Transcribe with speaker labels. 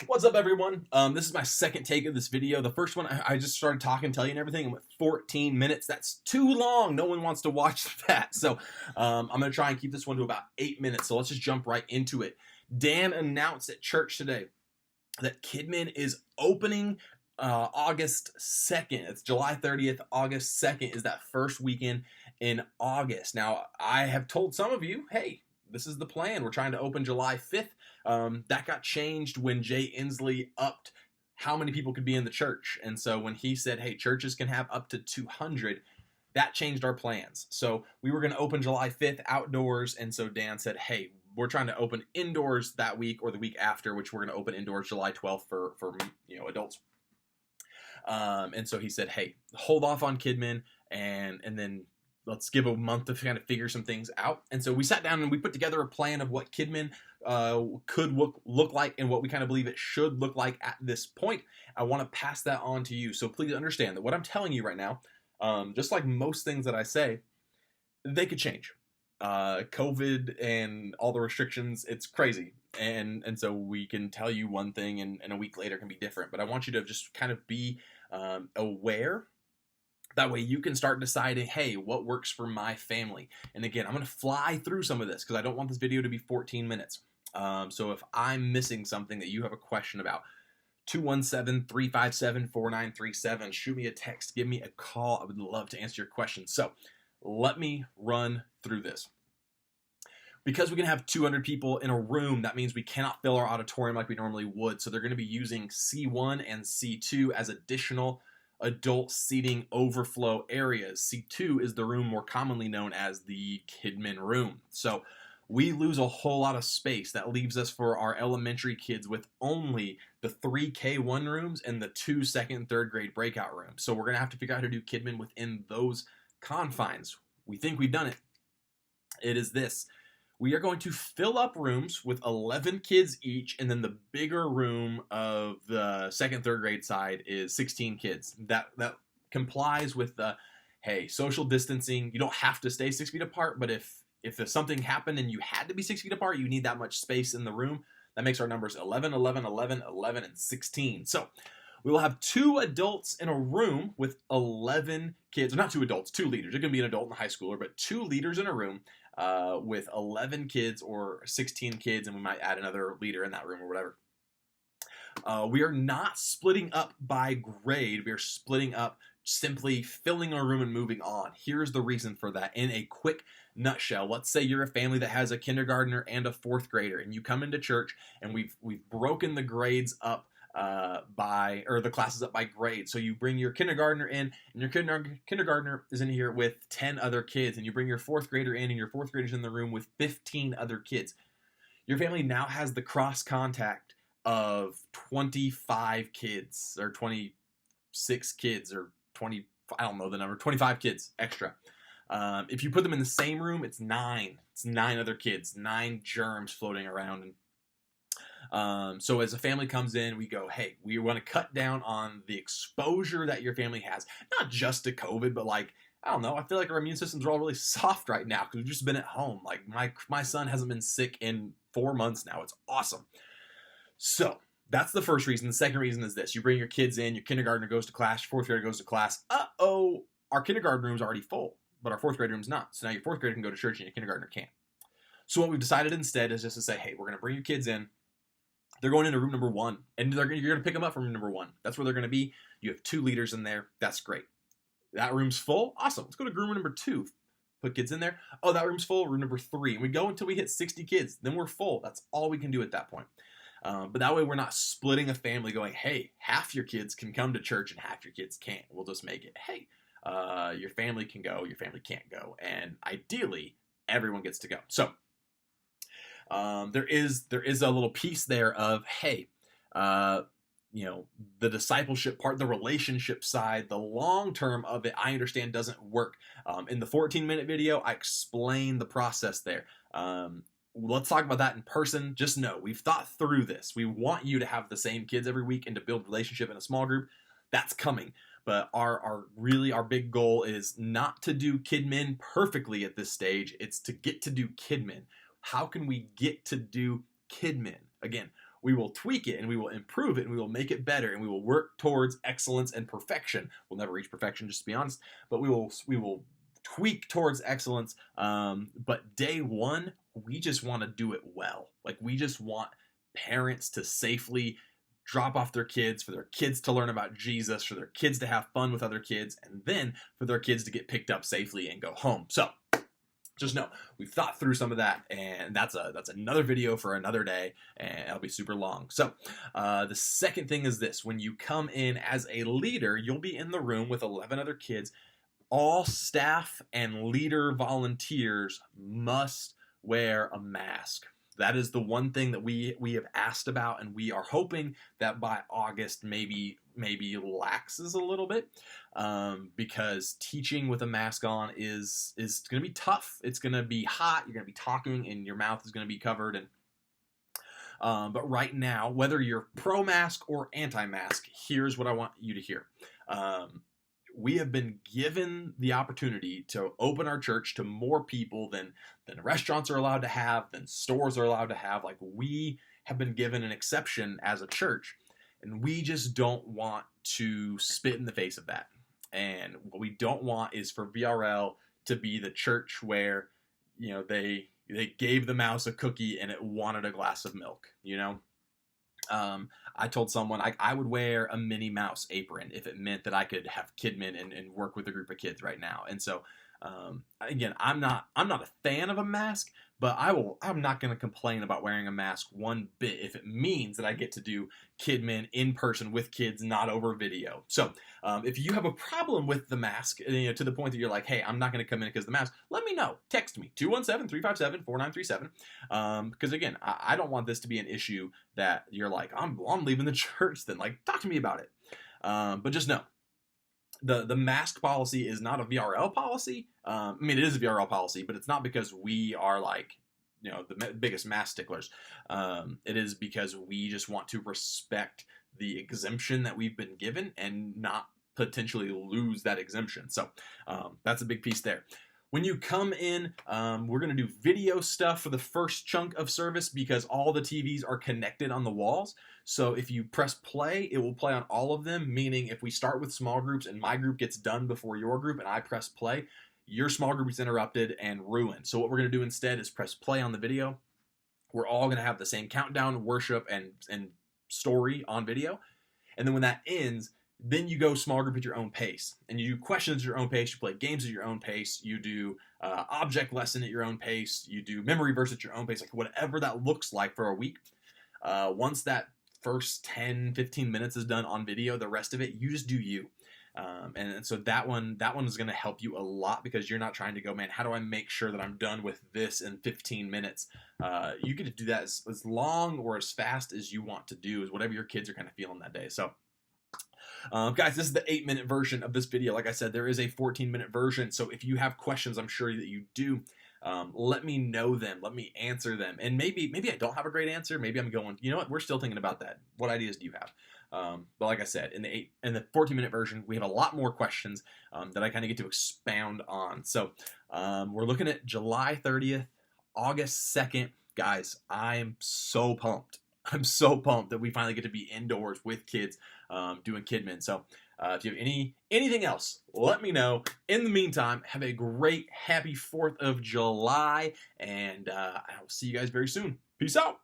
Speaker 1: What's up, everyone? This is my second take of this video. The first one, I just started talking, telling you and everything, and went 14 minutes. That's too long. No one wants to watch that. So I'm going to try and keep this one to about 8 minutes. So let's just jump right into it. Dan announced at church today that KidMin is opening August 2nd. It's July 30th. August 2nd is that first weekend in August. Now, I have told some of you, hey, this is the plan. We're trying to open July 5th. That got changed when Jay Inslee upped how many people could be in the church. And so when he said, hey, churches can have up to 200, that changed our plans. So we were going to open July 5th outdoors. And so Dan said, hey, we're trying to open indoors that week or the week after, which we're going to open indoors July 12th for adults. And so he said, hey, hold off on KidMin and then let's give a month to kind of figure some things out. And so we sat down and we put together a plan of what KidMin could look like and what we kind of believe it should look like at this point. I want to pass that on to you. So please understand that what I'm telling you right now, just like most things that I say, they could change. COVID and all the restrictions, it's crazy. And so we can tell you one thing and a week later can be different. But I want you to just kind of be aware. That way you can start deciding, hey, what works for my family? And again, I'm going to fly through some of this because I don't want this video to be 14 minutes. So if I'm missing something that you have a question about, 217-357-4937. Shoot me a text. Give me a call. I would love to answer your questions. So let me run through this. Because we can have 200 people in a room, that means we cannot fill our auditorium like we normally would. So they're going to be using C1 and C2 as additional adult seating overflow areas. C2 is the room more commonly known as the KidMin room. So we lose a whole lot of space. That leaves us for our elementary kids with only the 3 K1 rooms and the 2 second and third grade breakout rooms. So we're going to have to figure out how to do KidMin within those confines. We think we've done it. It is this. We are going to fill up rooms with 11 kids each, and then the bigger room of the second, third grade side is 16 kids. That complies with the, hey, social distancing. You don't have to stay 6 feet apart, but if something happened and you had to be 6 feet apart, you need that much space in the room. That makes our numbers 11, 11, 11, 11, and 16. So we will have 2 adults in a room with 11 kids. Not 2 adults, 2 leaders. It can be an adult and a high schooler, but 2 leaders in a room with 11 kids or 16 kids, and we might add another leader in that room or whatever. We are not splitting up by grade. We are splitting up, simply filling a room and moving on. Here's the reason for that in a quick nutshell. Let's say you're a family that has a kindergartner and a 4th grader, and you come into church, and we've broken the grades up the classes up by grade. So you bring your kindergartner in, and your kindergartner is in here with 10 other kids, and you bring your 4th grader in, and your 4th grader's in the room with 15 other kids. Your family now has the cross contact of 25 kids, or 26 kids, or 20, I don't know the number, 25 kids extra. If you put them in the same room, it's 9. It's 9 other kids, 9 germs floating around. And so as a family comes in, we go, hey, we want to cut down on the exposure that your family has, not just to COVID, but like, I don't know, I feel like our immune systems are all really soft right now because we've just been at home. Like my son hasn't been sick in 4 months now. It's awesome. So that's the first reason. The second reason is this. You bring your kids in, your kindergartner goes to class, your 4th grader goes to class. Uh-oh, our kindergarten room's already full, but our 4th grade room's not. So now your 4th grader can go to church and your kindergartner can't. So what we've decided instead is just to say, hey, we're going to bring your kids in. They're going into room number 1, and you're going to pick them up from room number 1. That's where they're going to be. You have 2 leaders in there. That's great. That room's full. Awesome. Let's go to room number 2. Put kids in there. Oh, that room's full. Room number 3. And we go until we hit 60 kids. Then we're full. That's all we can do at that point. But that way we're not splitting a family going, hey, half your kids can come to church and half your kids can't. We'll just make it, hey, your family can go, your family can't go. And ideally, everyone gets to go. So there is a little piece there of, hey, the discipleship part, the relationship side, the long term of it, I understand doesn't work. In the 14-minute video, I explain the process there. Let's talk about that in person. Just know we've thought through this. We want you to have the same kids every week and to build relationship in a small group. That's coming. But our big goal is not to do KidMin perfectly at this stage. It's to get to do KidMin. How can we get to do KidMin? Again, we will tweak it and we will improve it and we will make it better and we will work towards excellence and perfection. We'll never reach perfection, just to be honest, but we will tweak towards excellence. But day one, we just want to do it well. Like, we just want parents to safely drop off their kids, for their kids to learn about Jesus, for their kids to have fun with other kids, and then for their kids to get picked up safely and go home. So just know, we've thought through some of that, and that's another video for another day, and it'll be super long. So the second thing is this: when you come in as a leader, you'll be in the room with 11 other kids. All staff and leader volunteers must wear a mask. That is the one thing that we have asked about, and we are hoping that by August maybe laxes a little bit, because teaching with a mask on is going to be tough. It's going to be hot. You're going to be talking, and your mouth is going to be covered. And but right now, whether you're pro-mask or anti-mask, here's what I want you to hear. We have been given the opportunity to open our church to more people than restaurants are allowed to have, than stores are allowed to have. Like, we have been given an exception as a church, and we just don't want to spit in the face of that. And what we don't want is for VRL to be the church where, you know, they gave the mouse a cookie and it wanted a glass of milk, you know? I told someone I would wear a Minnie Mouse apron if it meant that I could have KidMin and work with a group of kids right now. And so, again, I'm not a fan of a mask, but I'm not going to complain about wearing a mask one bit if it means that I get to do KidMin in person with kids, not over video. So if you have a problem with the mask, you know, to the point that you're like, hey, I'm not going to come in because of the mask, let me know. Text me, 217-357-4937. Because again, I don't want this to be an issue that you're like, I'm leaving the church then. Like, talk to me about it. But just know, the mask policy is not a VRL policy. I mean, it is a VRL policy, but it's not because we are, like, you know, the biggest mask sticklers. It is because we just want to respect the exemption that we've been given and not potentially lose that exemption. So that's a big piece there. When you come in, we're going to do video stuff for the first chunk of service because all the TVs are connected on the walls. So if you press play, it will play on all of them, meaning if we start with small groups and my group gets done before your group and I press play, your small group is interrupted and ruined. So what we're going to do instead is press play on the video. We're all going to have the same countdown, worship, and story on video. And then when that ends, then you go small group at your own pace, and you do questions at your own pace, you play games at your own pace, you do object lesson at your own pace, you do memory verse at your own pace, like whatever that looks like for a week. Once that first 10, 15 minutes is done on video, the rest of it, you just do you. And so that one is going to help you a lot because you're not trying to go, man, how do I make sure that I'm done with this in 15 minutes? You get to do that as long or as fast as you want to do, is whatever your kids are kind of feeling that day. So guys, this is the 8-minute version of this video. Like I said, there is a 14-minute version. So if you have questions, I'm sure that you do. Let me know them. Let me answer them. And maybe I don't have a great answer. Maybe I'm going, you know what? We're still thinking about that. What ideas do you have? But like I said, in the 14-minute version, we have a lot more questions that I kind of get to expound on. So we're looking at July 30th, August 2nd. Guys, I'm so pumped. I'm so pumped that we finally get to be indoors with kids doing KidMin. So if you have anything else, let me know. In the meantime, have a great, happy 4th of July, and I will see you guys very soon. Peace out.